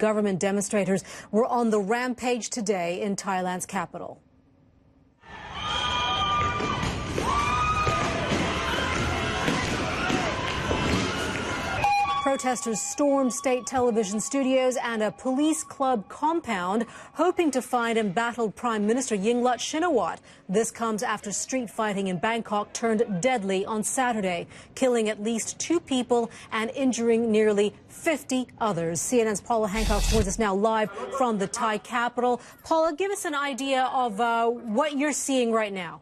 Government demonstrators were on the rampage today in Thailand's capital. Protesters stormed state television studios and a police club compound, hoping to find embattled Prime Minister Yingluck Shinawatra. This comes after street fighting in Bangkok turned deadly on Saturday, killing at least 2 people and injuring nearly 50 others. CNN's Paula Hancock joins us now live from the Thai capital. Paula, give us an idea of what you're seeing right now.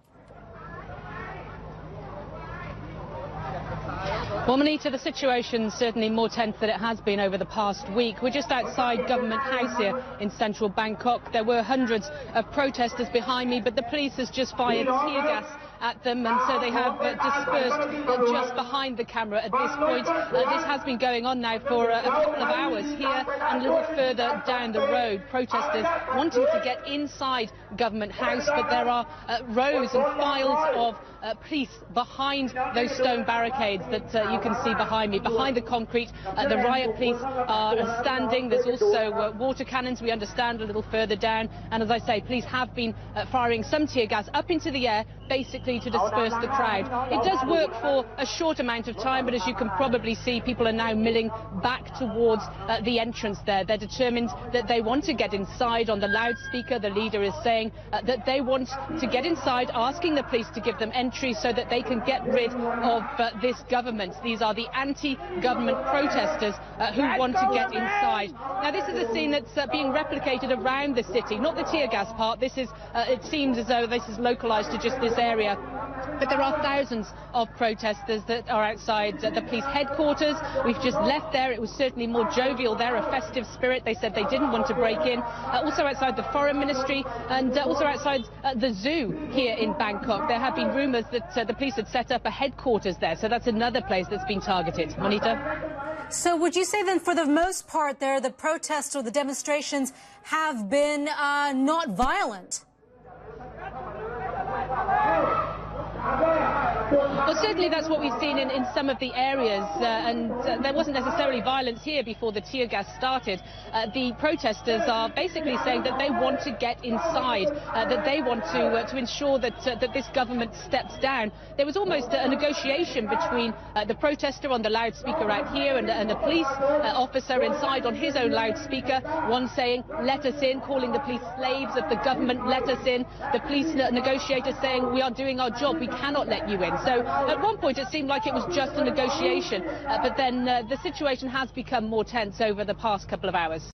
Well, Manita, the situation certainly more tense than it has been over the past week. We're just outside Government House here in central Bangkok. There were hundreds of protesters behind me, but the police has just fired tear gas at them, and so they have dispersed just behind the camera at this point. This has been going on now for a couple of hours here and a little further down the road. Protesters wanting to get inside Government House, but there are rows and files of police behind those stone barricades that you can see behind me. Behind the concrete, the riot police are standing. There's also water cannons, we understand, a little further down. And as I say, police have been firing some tear gas up into the air, basically to disperse the crowd. It does work for a short amount of time, but as you can probably see, people are now milling back towards the entrance there. They're determined that they want to get inside. On the loudspeaker, the leader is saying that they want to get inside, asking the police to give them entry so that they can get rid of this government. These are the anti-government protesters who want to get inside. Now, this is a scene that's being replicated around the city, not the tear gas part. This is, it seems as though this is localized to just this area. But there are thousands of protesters that are outside the police headquarters. We've just left there. It was certainly more jovial there, a festive spirit. They said they didn't want to break in. Also outside the Foreign Ministry and also outside the zoo here in Bangkok. There have been rumours that the police had set up a headquarters there. So that's another place that's been targeted. Monita? So would you say then for the most part there, the protests or the demonstrations have been not violent? Well, certainly that's what we've seen in some of the areas, and there wasn't necessarily violence here before the tear gas started. The protesters are basically saying that they want to get inside, that they want to ensure that this government steps down. There was almost a negotiation between the protester on the loudspeaker out here and the police officer inside on his own loudspeaker, one saying, "Let us in," calling the police slaves of the government, "Let us in." The police negotiator saying, "We are doing our job, we cannot let you in." So at one point it seemed like it was just a negotiation, but then the situation has become more tense over the past couple of hours.